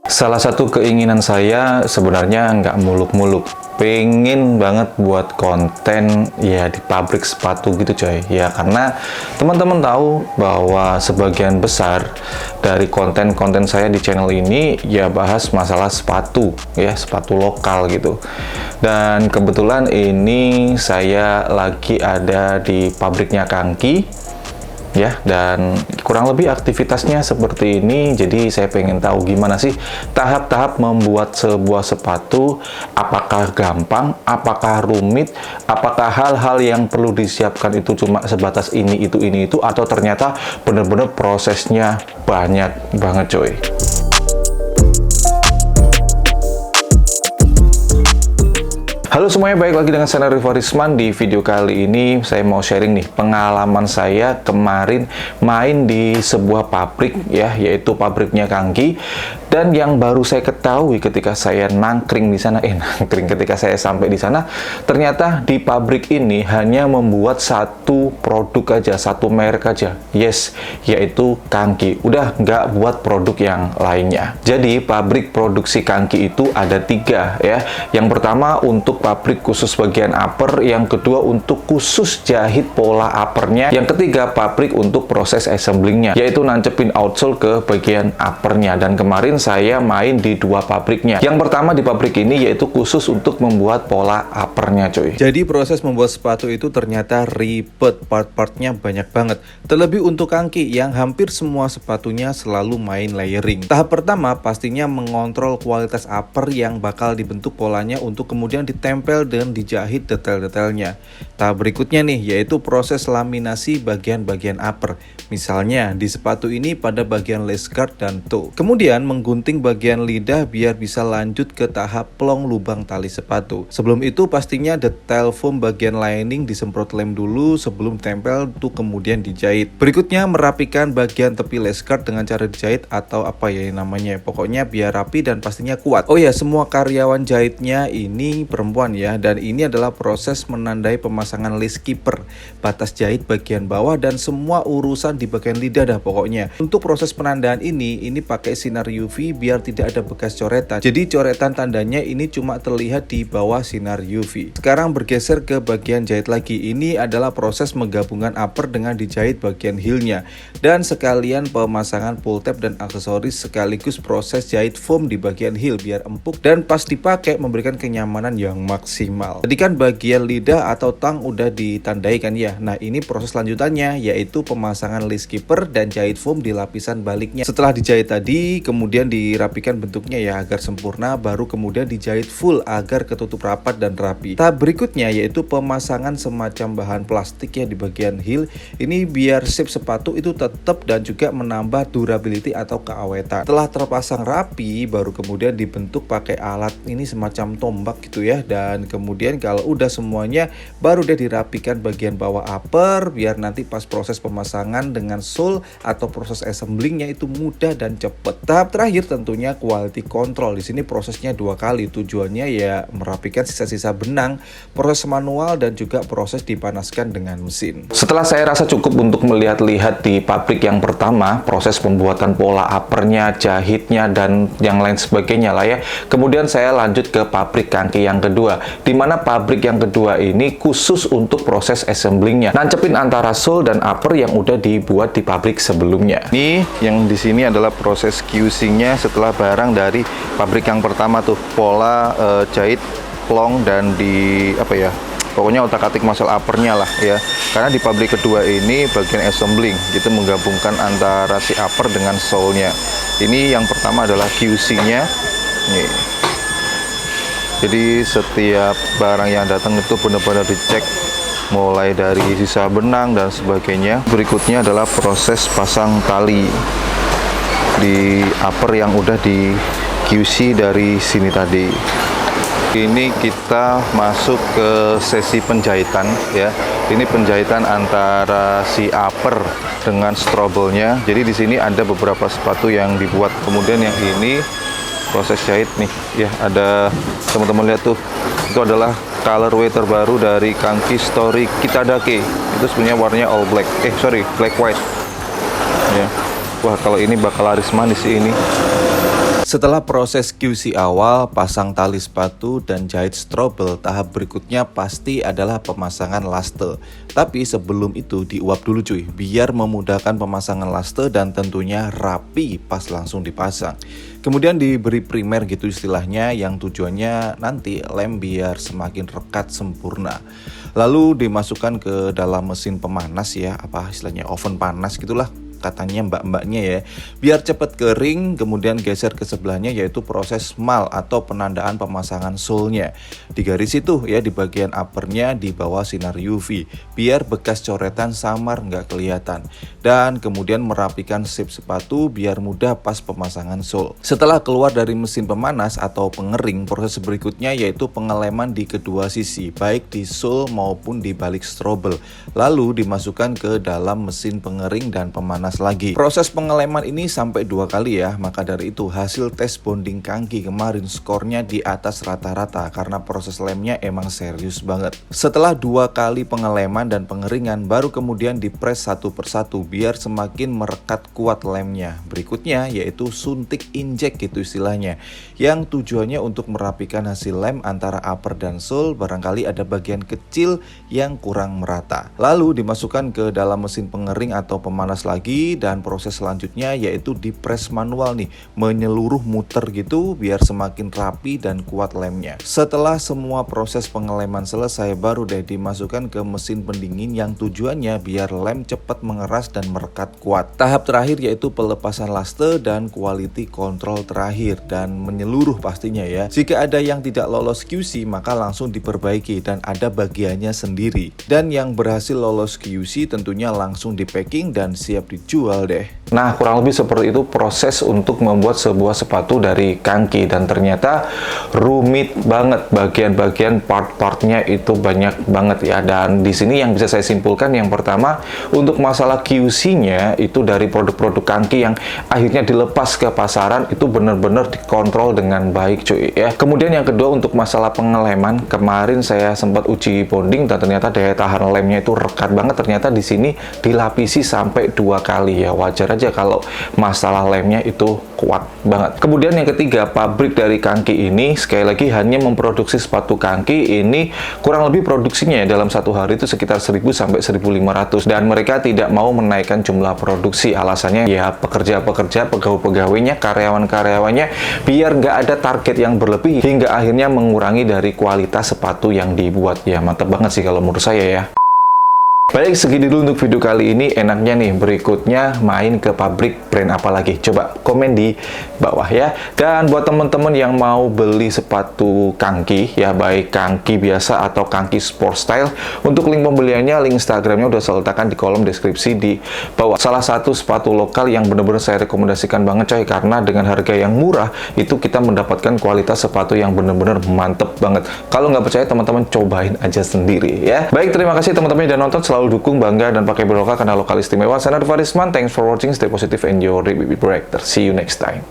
Salah satu keinginan saya sebenarnya nggak muluk-muluk, pengen banget buat konten ya di pabrik sepatu gitu coy. Ya karena teman-teman tahu bahwa sebagian besar dari konten-konten saya di channel ini ya bahas masalah sepatu ya, sepatu lokal gitu. Dan kebetulan ini saya lagi ada di pabriknya Kangki ya, dan kurang lebih aktivitasnya seperti ini. Jadi saya pengen tahu gimana sih tahap-tahap membuat sebuah sepatu, apakah gampang, apakah rumit, apakah hal-hal yang perlu disiapkan itu cuma sebatas ini itu, atau ternyata bener-bener prosesnya banyak banget coy. Halo semuanya, balik lagi dengan saya Rivo Risman. Di video kali ini saya mau sharing nih pengalaman saya kemarin main di sebuah pabrik ya, yaitu pabriknya Kangki. Dan yang baru saya ketahui ketika saya nangkring di sana, ketika saya sampai di sana, ternyata di pabrik ini hanya membuat satu produk aja, satu merek aja, yes, yaitu Kangki. Udah nggak buat produk yang lainnya. Jadi pabrik produksi Kangki itu ada 3 ya. Yang pertama untuk pabrik khusus bagian upper, yang kedua untuk khusus jahit pola uppernya, yang ketiga pabrik untuk proses assemblingnya, yaitu nancepin outsole ke bagian uppernya. Dan kemarin saya main di 2 pabriknya. Yang pertama di pabrik ini yaitu khusus untuk membuat pola uppernya coy. Jadi proses membuat sepatu itu ternyata ribet, part-partnya banyak banget. Terlebih untuk Kangki yang hampir semua sepatunya selalu main layering. Tahap pertama pastinya mengontrol kualitas upper yang bakal dibentuk polanya untuk kemudian ditempel dan dijahit detail-detailnya. Tahap berikutnya nih yaitu proses laminasi bagian-bagian upper. Misalnya di sepatu ini pada bagian lace guard dan toe. Kemudian menggunting bagian lidah biar bisa lanjut ke tahap plong lubang tali sepatu. Sebelum itu pastinya detail foam bagian lining disemprot lem dulu sebelum tempel tuh kemudian dijahit. Berikutnya merapikan bagian tepi lace guard dengan cara dijahit atau apa ya namanya. Pokoknya biar rapi dan pastinya kuat. Oh ya, semua karyawan jahitnya ini perempuan ya, dan ini adalah proses menandai pemasangan lace keeper, batas jahit bagian bawah dan semua urusan di bagian lidah dah pokoknya. Untuk proses penandaan ini pakai sinar UV biar tidak ada bekas coretan. Jadi coretan tandanya ini cuma terlihat di bawah sinar UV. Sekarang bergeser ke bagian jahit lagi. Ini adalah proses menggabungkan upper dengan dijahit bagian heelnya, dan sekalian pemasangan pull tab dan aksesoris sekaligus proses jahit foam di bagian heel biar empuk dan pas dipakai memberikan kenyamanan yang maksimal. Tadi kan bagian lidah atau tang udah ditandai kan ya. Nah ini proses lanjutannya yaitu pemasangan lace keeper dan jahit foam di lapisan baliknya. Setelah dijahit tadi kemudian dirapikan bentuknya ya agar sempurna, baru kemudian dijahit full agar ketutup rapat dan rapi. Tahap berikutnya yaitu pemasangan semacam bahan plastik ya di bagian heel. Ini biar shape sepatu itu tetap dan juga menambah durability atau keawetan. Setelah terpasang rapi baru kemudian dibentuk pakai alat ini semacam tombak gitu ya, dan kemudian kalau udah semuanya baru deh dirapikan bagian bawah upper biar nanti pas proses pemasangan dengan sole atau proses assemblingnya itu mudah dan cepet. Tahap terakhir tentunya quality control. Di sini prosesnya 2 kali. Tujuannya ya merapikan sisa-sisa benang, proses manual dan juga proses dipanaskan dengan mesin. Setelah saya rasa cukup untuk melihat-lihat di pabrik yang pertama, proses pembuatan pola uppernya, jahitnya, dan yang lain sebagainya lah ya. Kemudian saya lanjut ke pabrik Kangki yang kedua, di mana pabrik yang kedua ini khusus untuk proses assemblingnya, nancepin antara sole dan upper yang udah dibuat di pabrik sebelumnya. Ini yang di sini adalah proses QC-nya setelah barang dari pabrik yang pertama tuh, pola jahit, plong, dan di apa ya, pokoknya otak-atik masalah uppernya lah ya. Karena di pabrik kedua ini bagian assembling gitu, menggabungkan antara si upper dengan sole-nya. Ini yang pertama adalah QC-nya nih. Jadi setiap barang yang datang itu benar-benar dicek mulai dari sisa benang dan sebagainya. Berikutnya adalah proses pasang tali di upper yang udah di QC dari sini tadi. Ini kita masuk ke sesi penjahitan ya. Ini penjahitan antara si upper dengan strobalnya. Jadi di sini ada beberapa sepatu yang dibuat. Kemudian yang ini proses jahit nih ya. Ada teman-teman lihat tuh, itu adalah colorway terbaru dari Kangki Story Kitadake. itu sebenarnya warnanya all black. Sorry, black white. Ya. Wah, kalau ini bakal laris manis sih ini. Setelah proses QC awal, pasang tali sepatu dan jahit strobel, tahap berikutnya pasti adalah pemasangan laste. Tapi sebelum itu diuap dulu cuy, biar memudahkan pemasangan laste dan tentunya rapi pas langsung dipasang. Kemudian diberi primer gitu istilahnya, yang tujuannya nanti lem biar semakin rekat sempurna. Lalu dimasukkan ke dalam mesin pemanas ya, apa istilahnya oven panas gitulah katanya mbak-mbaknya ya, biar cepat kering. Kemudian geser ke sebelahnya yaitu proses mal atau penandaan pemasangan sole-nya. Di garis itu ya, di bagian uppernya di bawah sinar UV biar bekas coretan samar nggak kelihatan. Dan kemudian merapikan sip sepatu biar mudah pas pemasangan sole. Setelah keluar dari mesin pemanas atau pengering, proses berikutnya yaitu pengeleman di kedua sisi, baik di sole maupun di balik strobel. Lalu dimasukkan ke dalam mesin pengering dan pemanas lagi. Proses pengeleman ini sampai 2 kali ya, maka dari itu hasil tes bonding kangki kemarin skornya di atas rata-rata karena proses lemnya emang serius banget. Setelah 2 kali pengeleman dan pengeringan, baru kemudian dipres satu persatu biar semakin merekat kuat lemnya. Berikutnya yaitu suntik injek gitu istilahnya, yang tujuannya untuk merapikan hasil lem antara upper dan sole, barangkali ada bagian kecil yang kurang merata. Lalu dimasukkan ke dalam mesin pengering atau pemanas lagi, dan proses selanjutnya yaitu dipres manual nih, menyeluruh muter gitu biar semakin rapi dan kuat lemnya. Setelah semua proses pengeleman selesai, baru deh dimasukkan ke mesin pendingin yang tujuannya biar lem cepat mengeras dan merekat kuat. Tahap terakhir yaitu pelepasan laste dan quality control terakhir, dan menyeluruh pastinya ya. Jika ada yang tidak lolos QC maka langsung diperbaiki dan ada bagiannya sendiri. Dan yang berhasil lolos QC tentunya langsung di packing dan siap dijual deh. Nah, kurang lebih seperti itu proses untuk membuat sebuah sepatu dari kangki, dan ternyata rumit banget, bagian-bagian part-partnya itu banyak banget ya. Dan di sini yang bisa saya simpulkan, yang pertama untuk masalah QC-nya itu dari produk-produk kangki yang akhirnya dilepas ke pasaran itu benar-benar dikontrol dengan baik cuy ya. Kemudian yang kedua untuk masalah pengeleman, kemarin saya sempat uji bonding dan ternyata daya tahan lemnya itu rekat banget. Ternyata di sini dilapisi sampai 2 kali ya, wajar aja kalau masalah lemnya itu kuat banget. Kemudian yang ketiga, pabrik dari kangki ini sekali lagi hanya memproduksi sepatu kangki ini, kurang lebih produksinya ya dalam satu hari itu sekitar 1000 sampai 1500, dan mereka tidak mau menaikkan jumlah produksi. Alasannya ya pekerja-pekerja, pegawai-pegawainya, karyawan-karyawannya biar nggak ada target yang berlebih hingga akhirnya mengurangi dari kualitas sepatu yang dibuat. Ya mantep banget sih kalau menurut saya ya. Baik, segini dulu untuk video kali ini. Enaknya nih, berikutnya main ke pabrik brand apa lagi? Coba komen di bawah ya. Dan buat teman-teman yang mau beli sepatu kangki, ya baik kangki biasa atau kangki sport style, untuk link pembeliannya, link Instagramnya udah saya letakkan di kolom deskripsi di bawah. Salah satu sepatu lokal yang benar-benar saya rekomendasikan banget coy, karena dengan harga yang murah, itu kita mendapatkan kualitas sepatu yang benar-benar mantep banget. Kalau nggak percaya, teman-teman cobain aja sendiri ya. Baik, terima kasih teman-teman yang udah nonton. Selalu dukung, bangga, dan pakai berlokal karena lokal istimewa. Saya Rifa Risman, thanks for watching, stay positive, enjoy, baby break. See you next time.